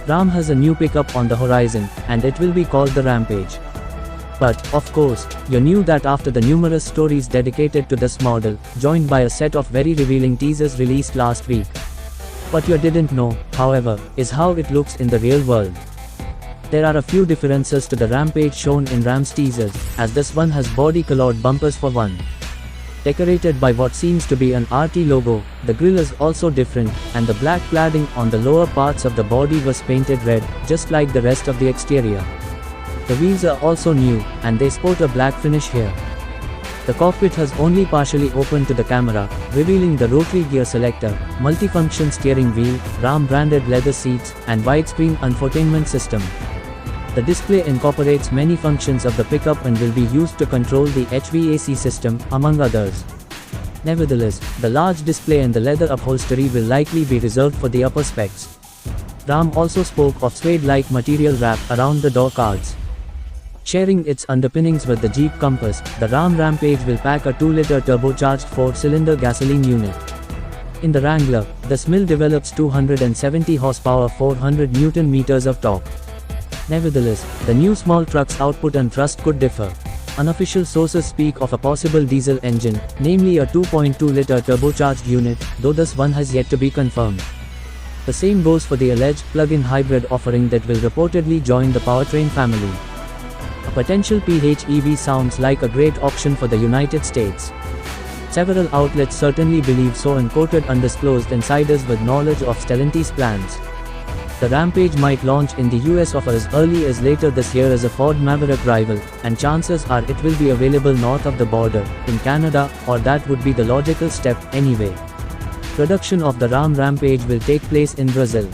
Ram has a new pickup on the horizon, and it will be called the Rampage. But, of course, you knew that after the numerous stories dedicated to this model, joined by a set of very revealing teasers released last week. What you didn't know, however, is how it looks in the real world. There are a few differences to the Rampage shown in Ram's teasers, as this one has body-colored bumpers for one. Decorated by what seems to be an RT logo, the grille is also different, and the black cladding on the lower parts of the body was painted red, just like the rest of the exterior. The wheels are also new, and they sport a black finish here. The cockpit has only partially opened to the camera, revealing the rotary gear selector, multifunction steering wheel, Ram-branded leather seats, and widescreen infotainment system. The display incorporates many functions of the pickup and will be used to control the HVAC system, among others. Nevertheless, the large display and the leather upholstery will likely be reserved for the upper specs. Ram also spoke of suede-like material wrap around the door cards. Sharing its underpinnings with the Jeep Compass, the Ram Rampage will pack a 2-liter turbocharged 4-cylinder gasoline unit. In the Wrangler, the mill develops 270 horsepower 400 Nm of torque. Nevertheless, the new small truck's output and thrust could differ. Unofficial sources speak of a possible diesel engine, namely a 2.2-liter turbocharged unit, though this one has yet to be confirmed. The same goes for the alleged plug-in hybrid offering that will reportedly join the powertrain family. A potential PHEV sounds like a great option for the United States. Several outlets certainly believe so and quoted undisclosed insiders with knowledge of Stellantis plans. The Rampage might launch in the US or as early as later this year as a Ford Maverick rival, and chances are it will be available north of the border, in Canada, or that would be the logical step, anyway. Production of the Ram Rampage will take place in Brazil.